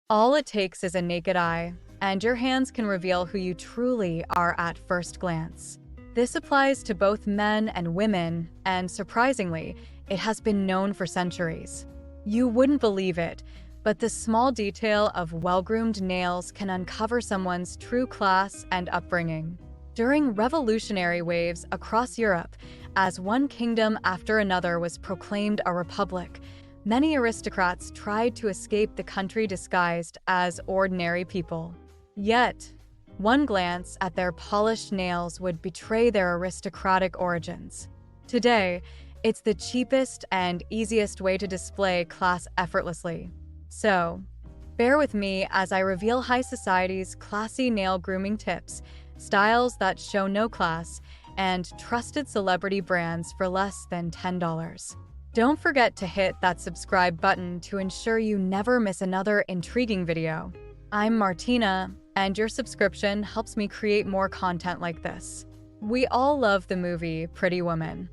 All it takes is a naked eye, and your hands can reveal who you truly are at first glance. This applies to both men and women, and surprisingly, it has been known for centuries. You wouldn't believe it, but the small detail of well-groomed nails can uncover someone's true class and upbringing. During revolutionary waves across Europe, as one kingdom after another was proclaimed a republic, many aristocrats tried to escape the country disguised as ordinary people. Yet, one glance at their polished nails would betray their aristocratic origins. Today, it's the cheapest and easiest way to display class effortlessly. So, bear with me as I reveal high society's classy nail grooming tips, styles that show no class, and trusted celebrity brands for less than $10. Don't forget to hit that subscribe button to ensure you never miss another intriguing video. I'm Martina, and your subscription helps me create more content like this. We all love the movie Pretty Woman.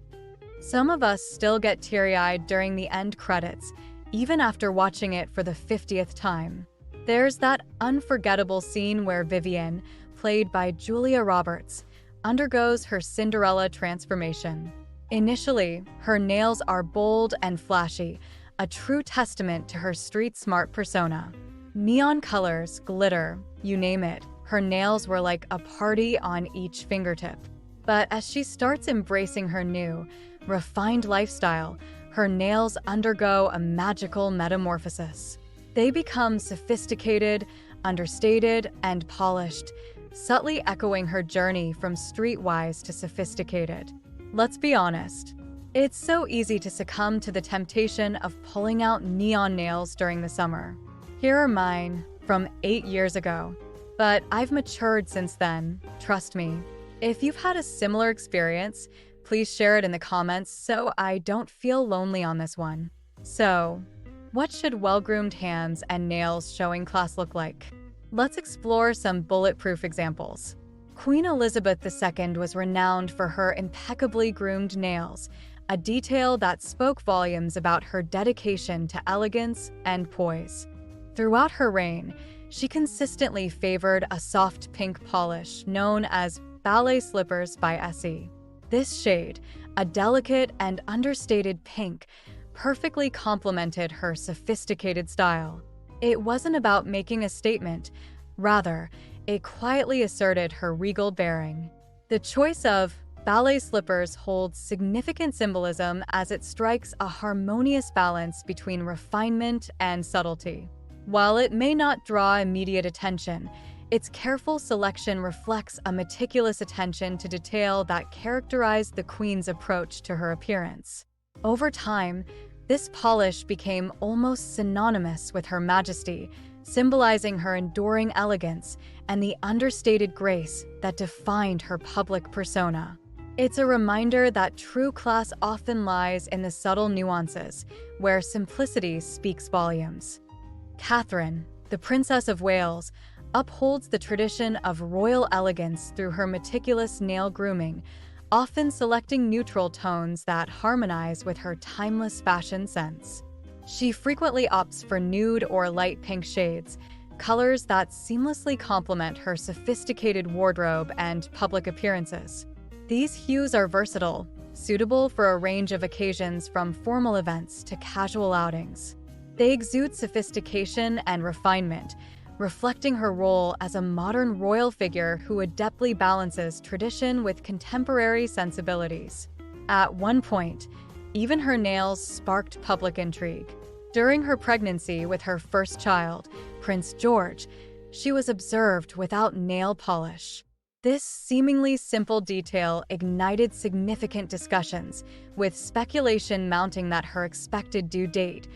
Some of us still get teary-eyed during the end credits, even after watching it for the 50th time. There's that unforgettable scene where Vivian, played by Julia Roberts, undergoes her Cinderella transformation. Initially, her nails are bold and flashy, a true testament to her street-smart persona. Neon colors, glitter, you name it, her nails were like a party on each fingertip. But as she starts embracing her new, refined lifestyle, her nails undergo a magical metamorphosis. They become sophisticated, understated, and polished, subtly echoing her journey from streetwise to sophisticated. Let's be honest, it's so easy to succumb to the temptation of pulling out neon nails during the summer. Here are mine from 8 years ago, but I've matured since then, trust me. If you've had a similar experience, please share it in the comments so I don't feel lonely on this one. So, what should well-groomed hands and nails showing class look like? Let's explore some bulletproof examples. Queen Elizabeth II was renowned for her impeccably groomed nails, a detail that spoke volumes about her dedication to elegance and poise. Throughout her reign, she consistently favored a soft pink polish known as ballet slippers by Essie. This shade, a delicate and understated pink, perfectly complemented her sophisticated style. It wasn't about making a statement, rather, it quietly asserted her regal bearing. The choice of ballet slippers holds significant symbolism as it strikes a harmonious balance between refinement and subtlety. While it may not draw immediate attention, its careful selection reflects a meticulous attention to detail that characterized the Queen's approach to her appearance. Over time, this polish became almost synonymous with Her Majesty, symbolizing her enduring elegance and the understated grace that defined her public persona. It's a reminder that true class often lies in the subtle nuances, where simplicity speaks volumes. Catherine, the Princess of Wales, upholds the tradition of royal elegance through her meticulous nail grooming, often selecting neutral tones that harmonize with her timeless fashion sense. She frequently opts for nude or light pink shades, colors that seamlessly complement her sophisticated wardrobe and public appearances. These hues are versatile, suitable for a range of occasions from formal events to casual outings. They exude sophistication and refinement, reflecting her role as a modern royal figure who adeptly balances tradition with contemporary sensibilities. At one point, even her nails sparked public intrigue. During her pregnancy with her first child, Prince George, she was observed without nail polish. This seemingly simple detail ignited significant discussions, with speculation mounting that her expected due date,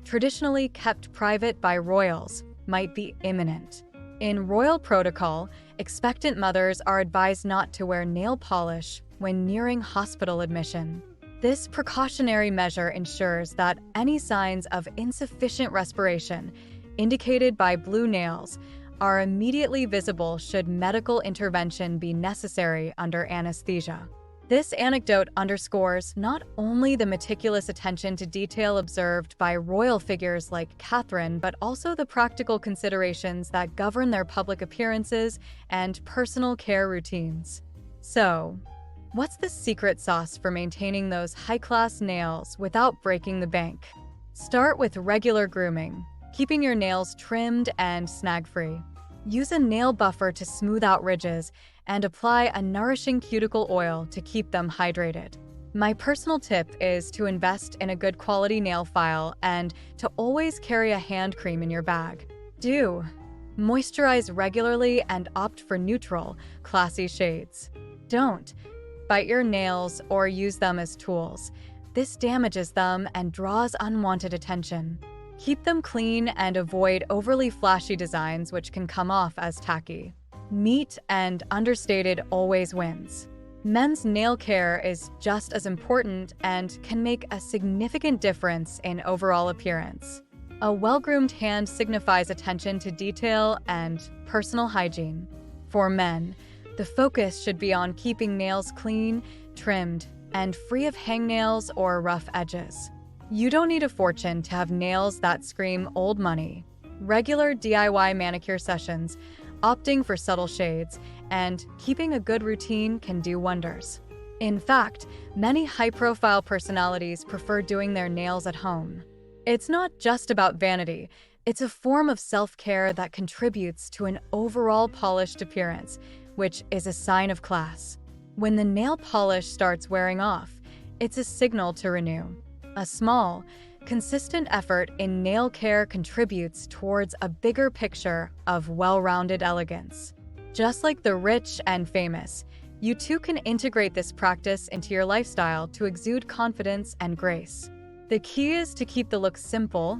traditionally kept private by royals, might be imminent. In royal protocol, expectant mothers are advised not to wear nail polish when nearing hospital admission. This precautionary measure ensures that any signs of insufficient respiration, indicated by blue nails, are immediately visible should medical intervention be necessary under anesthesia. This anecdote underscores not only the meticulous attention to detail observed by royal figures like Catherine, but also the practical considerations that govern their public appearances and personal care routines. So, what's the secret sauce for maintaining those high-class nails without breaking the bank? Start with regular grooming, keeping your nails trimmed and snag-free. Use a nail buffer to smooth out ridges and apply a nourishing cuticle oil to keep them hydrated. My personal tip is to invest in a good quality nail file and to always carry a hand cream in your bag. Do moisturize regularly and opt for neutral, classy shades. Don't bite your nails or use them as tools. This damages them and draws unwanted attention. Keep them clean and avoid overly flashy designs which can come off as tacky. Neat and understated always wins. Men's nail care is just as important and can make a significant difference in overall appearance. A well-groomed hand signifies attention to detail and personal hygiene. For men, the focus should be on keeping nails clean, trimmed, and free of hangnails or rough edges. You don't need a fortune to have nails that scream old money. Regular DIY manicure sessions, opting for subtle shades, and keeping a good routine can do wonders. In fact, many high-profile personalities prefer doing their nails at home. It's not just about vanity, it's a form of self-care that contributes to an overall polished appearance, which is a sign of class. When the nail polish starts wearing off, it's a signal to renew. A small, consistent effort in nail care contributes towards a bigger picture of well-rounded elegance. Just like the rich and famous, you too can integrate this practice into your lifestyle to exude confidence and grace. The key is to keep the look simple,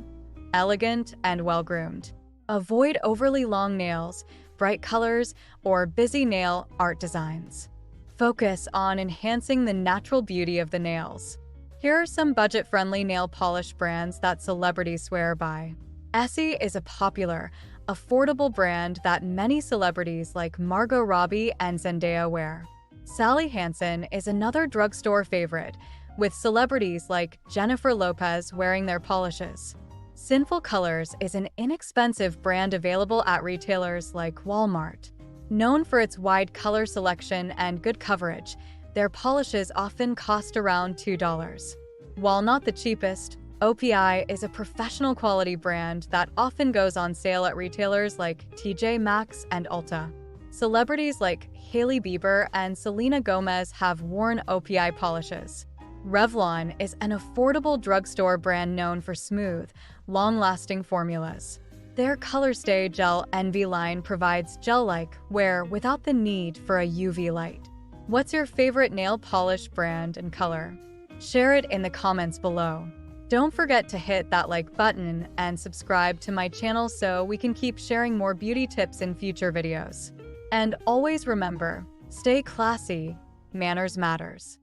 elegant, and well-groomed. Avoid overly long nails, bright colors, or busy nail art designs. Focus on enhancing the natural beauty of the nails. Here are some budget-friendly nail polish brands that celebrities swear by. Essie is a popular, affordable brand that many celebrities like Margot Robbie and Zendaya wear. Sally Hansen is another drugstore favorite, with celebrities like Jennifer Lopez wearing their polishes. Sinful Colors is an inexpensive brand available at retailers like Walmart. Known for its wide color selection and good coverage, their polishes often cost around $2. While not the cheapest, OPI is a professional quality brand that often goes on sale at retailers like TJ Maxx and Ulta. Celebrities like Hailey Bieber and Selena Gomez have worn OPI polishes. Revlon is an affordable drugstore brand known for smooth, long-lasting formulas. Their Colorstay Gel Envy line provides gel-like wear without the need for a UV light. What's your favorite nail polish brand and color? Share it in the comments below. Don't forget to hit that like button and subscribe to my channel so we can keep sharing more beauty tips in future videos. And always remember, stay classy, manners matters.